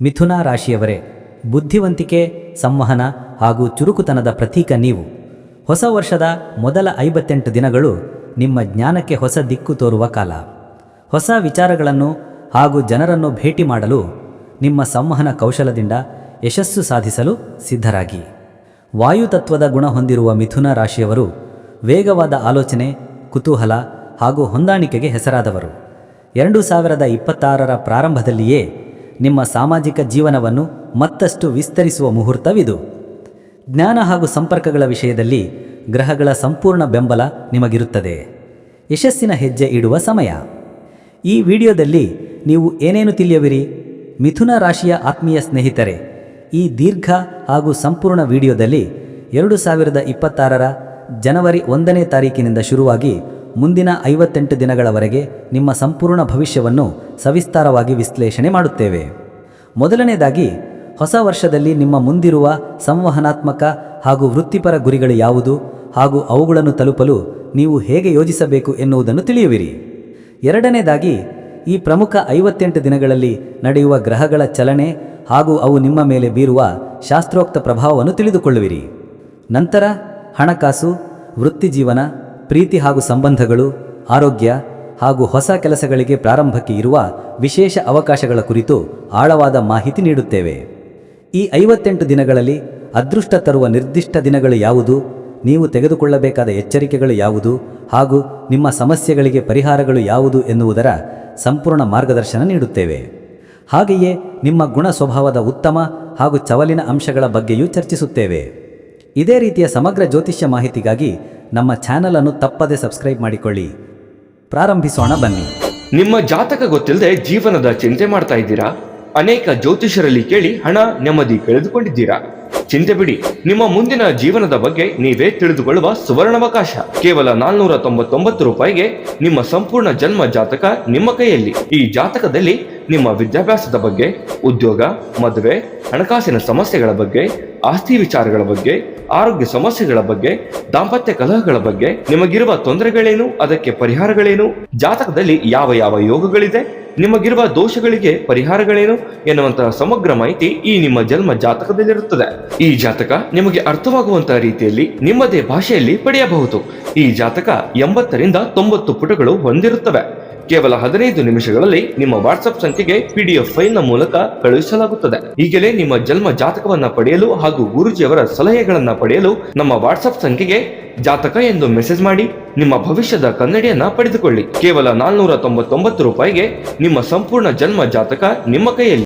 ಮಿಥುನ ರಾಶಿಯವರೇ, ಬುದ್ಧಿವಂತಿಕೆ, ಸಂವಹನ ಹಾಗೂ ಚುರುಕುತನದ ಪ್ರತೀಕ ನೀವು. ಹೊಸ ವರ್ಷದ ಮೊದಲ 58 ದಿನಗಳು ನಿಮ್ಮ ಜ್ಞಾನಕ್ಕೆ ಹೊಸ ದಿಕ್ಕು ತೋರುವ ಕಾಲ. ಹೊಸ ವಿಚಾರಗಳನ್ನು ಹಾಗೂ ಜನರನ್ನು ಭೇಟಿ ಮಾಡಲು ನಿಮ್ಮ ಸಂವಹನ ಕೌಶಲದಿಂದ ಯಶಸ್ಸು ಸಾಧಿಸಲು ಸಿದ್ಧರಾಗಿ. ವಾಯುತತ್ವದ ಗುಣ ಹೊಂದಿರುವ ಮಿಥುನ ರಾಶಿಯವರು ವೇಗವಾದ ಆಲೋಚನೆ, ಕುತೂಹಲ ಹಾಗೂ ಹೊಂದಾಣಿಕೆಗೆ ಹೆಸರಾದವರು. 2026ರ ಪ್ರಾರಂಭದಲ್ಲಿಯೇ ನಿಮ್ಮ ಸಾಮಾಜಿಕ ಜೀವನವನ್ನು ಮತ್ತಷ್ಟು ವಿಸ್ತರಿಸುವ ಮುಹೂರ್ತವಿದು. ಜ್ಞಾನ ಹಾಗೂ ಸಂಪರ್ಕಗಳ ವಿಷಯದಲ್ಲಿ ಗ್ರಹಗಳ ಸಂಪೂರ್ಣ ಬೆಂಬಲ ನಿಮಗಿರುತ್ತದೆ. ಯಶಸ್ಸಿನ ಹೆಜ್ಜೆ ಇಡುವ ಸಮಯ. ಈ ವಿಡಿಯೋದಲ್ಲಿ ನೀವು ಏನೇನು ತಿಳಿಯುವಿರಿ? ಮಿಥುನ ರಾಶಿಯ ಆತ್ಮೀಯ ಸ್ನೇಹಿತರೆ, ಈ ದೀರ್ಘ ಹಾಗೂ ಸಂಪೂರ್ಣ ವಿಡಿಯೋದಲ್ಲಿ 2026ರ ಜನವರಿ 1ನೇ ತಾರೀಕಿನಿಂದ ಶುರುವಾಗಿ ಮುಂದಿನ 58 ದಿನಗಳವರೆಗೆ ನಿಮ್ಮ ಸಂಪೂರ್ಣ ಭವಿಷ್ಯವನ್ನು ಸವಿಸ್ತಾರವಾಗಿ ವಿಶ್ಲೇಷಣೆ ಮಾಡುತ್ತೇವೆ. ಮೊದಲನೇದಾಗಿ, ಹೊಸ ವರ್ಷದಲ್ಲಿ ನಿಮ್ಮ ಮುಂದಿರುವ ಸಂವಹನಾತ್ಮಕ ಹಾಗೂ ವೃತ್ತಿಪರ ಗುರಿಗಳು ಯಾವುದು ಹಾಗೂ ಅವುಗಳನ್ನು ತಲುಪಲು ನೀವು ಹೇಗೆ ಯೋಜಿಸಬೇಕು ಎನ್ನುವುದನ್ನು ತಿಳಿಯುವಿರಿ. ಎರಡನೇದಾಗಿ, ಈ ಪ್ರಮುಖ 58 ದಿನಗಳಲ್ಲಿ ನಡೆಯುವ ಗ್ರಹಗಳ ಚಲನೆ ಹಾಗೂ ಅವು ನಿಮ್ಮ ಮೇಲೆ ಬೀರುವ ಶಾಸ್ತ್ರೋಕ್ತ ಪ್ರಭಾವವನ್ನು ತಿಳಿದುಕೊಳ್ಳುವಿರಿ. ನಂತರ ಹಣಕಾಸು, ವೃತ್ತಿಜೀವನ, ಪ್ರೀತಿ ಹಾಗೂ ಸಂಬಂಧಗಳು, ಆರೋಗ್ಯ ಹಾಗೂ ಹೊಸ ಕೆಲಸಗಳಿಗೆ ಪ್ರಾರಂಭಕ್ಕೆ ಇರುವ ವಿಶೇಷ ಅವಕಾಶಗಳ ಕುರಿತು ಆಳವಾದ ಮಾಹಿತಿ ನೀಡುತ್ತೇವೆ. ಈ 58 ದಿನಗಳಲ್ಲಿ ಅದೃಷ್ಟ ತರುವ ನಿರ್ದಿಷ್ಟ ದಿನಗಳು ಯಾವುದು, ನೀವು ತೆಗೆದುಕೊಳ್ಳಬೇಕಾದ ಎಚ್ಚರಿಕೆಗಳು ಯಾವುದು ಹಾಗೂ ನಿಮ್ಮ ಸಮಸ್ಯೆಗಳಿಗೆ ಪರಿಹಾರಗಳು ಯಾವುದು ಎನ್ನುವುದರ ಸಂಪೂರ್ಣ ಮಾರ್ಗದರ್ಶನ ನೀಡುತ್ತೇವೆ. ಹಾಗೆಯೇ ನಿಮ್ಮ ಗುಣ ಸ್ವಭಾವದ ಉತ್ತಮ ಹಾಗೂ ಚವಲಿನ ಅಂಶಗಳ ಬಗ್ಗೆಯೂ ಚರ್ಚಿಸುತ್ತೇವೆ. ಇದೇ ರೀತಿಯ ಸಮಗ್ರ ಜ್ಯೋತಿಷ್ಯ ಮಾಹಿತಿಗಾಗಿ ನಮ್ಮ ಚಾನಲ್ ಅನ್ನು ತಪ್ಪದೆ ಸಬ್ಸ್ಕ್ರೈಬ್ ಮಾಡಿಕೊಳ್ಳಿ. ಪ್ರಾರಂಭಿಸೋಣ ಬನ್ನಿ. ನಿಮ್ಮ ಜಾತಕ ಗೊತ್ತಿಲ್ಲದೆ ಜೀವನದ ಚಿಂತೆ ಮಾಡ್ತಾ ಇದ್ದೀರಾ? ಅನೇಕ ಜ್ಯೋತಿಷರಲ್ಲಿ ಕೇಳಿ ಹಣ, ನೆಮ್ಮದಿ ಕಳೆದುಕೊಂಡಿದ್ದೀರಾ? ಚಿಂತೆ ಬಿಡಿ, ನಿಮ್ಮ ಮುಂದಿನ ಜೀವನದ ಬಗ್ಗೆ ನೀವೇ ತಿಳಿದುಕೊಳ್ಳುವ ಸುವರ್ಣಾವಕಾಶ. ಕೇವಲ 499 ರೂಪಾಯಿಗೆ ನಿಮ್ಮ ಸಂಪೂರ್ಣ ಜನ್ಮ ಜಾತಕ ನಿಮ್ಮ ಕೈಯಲ್ಲಿ. ಈ ಜಾತಕದಲ್ಲಿ ನಿಮ್ಮ ವಿದ್ಯಾಭ್ಯಾಸದ ಬಗ್ಗೆ, ಉದ್ಯೋಗ, ಮದುವೆ, ಹಣಕಾಸಿನ ಸಮಸ್ಯೆಗಳ ಬಗ್ಗೆ, ಆಸ್ತಿ ವಿಚಾರಗಳ ಬಗ್ಗೆ, ಆರೋಗ್ಯ ಸಮಸ್ಯೆಗಳ ಬಗ್ಗೆ, ದಾಂಪತ್ಯ ಕಲಹಗಳ ಬಗ್ಗೆ, ನಿಮಗಿರುವ ತೊಂದರೆಗಳೇನು, ಅದಕ್ಕೆ ಪರಿಹಾರಗಳೇನು, ಜಾತಕದಲ್ಲಿ ಯಾವ ಯಾವ ಯೋಗಗಳಿದೆ, ನಿಮಗಿರುವ ದೋಷಗಳಿಗೆ ಪರಿಹಾರಗಳೇನು ಎನ್ನುವಂತಹ ಸಮಗ್ರ ಮಾಹಿತಿ ಈ ನಿಮ್ಮ ಜನ್ಮ ಜಾತಕದಲ್ಲಿರುತ್ತದೆ. ಈ ಜಾತಕ ನಿಮಗೆ ಅರ್ಥವಾಗುವಂತಹ ರೀತಿಯಲ್ಲಿ ನಿಮ್ಮದೇ ಭಾಷೆಯಲ್ಲಿ ಪಡೆಯಬಹುದು. ಈ ಜಾತಕ 80ರಿಂದ 90 ಪುಟಗಳು ಹೊಂದಿರುತ್ತವೆ. ಕೇವಲ 15 ನಿಮಿಷಗಳಲ್ಲಿ ನಿಮ್ಮ ವಾಟ್ಸ್ಆಪ್ ಸಂಖ್ಯೆಗೆ PDF ಫೈಲ್ನ ಮೂಲಕ ಕಳುಹಿಸಲಾಗುತ್ತದೆ. ಈಗಲೇ ನಿಮ್ಮ ಜನ್ಮ ಜಾತಕವನ್ನ ಪಡೆಯಲು ಹಾಗೂ ಗುರುಜಿಯವರ ಸಲಹೆಗಳನ್ನ ಪಡೆಯಲು ನಮ್ಮ ವಾಟ್ಸ್ಆಪ್ ಸಂಖ್ಯೆಗೆ ಜಾತಕ ಎಂದು ಮೆಸೇಜ್ ಮಾಡಿ ನಿಮ್ಮ ಭವಿಷ್ಯದ ಕನ್ನಡಿಯನ್ನ ಪಡೆದುಕೊಳ್ಳಿ. ಕೇವಲ 499 ರೂಪಾಯಿಗೆ ನಿಮ್ಮ ಸಂಪೂರ್ಣ ಜನ್ಮ ಜಾತಕ ನಿಮ್ಮ ಕೈಯಲ್ಲಿ.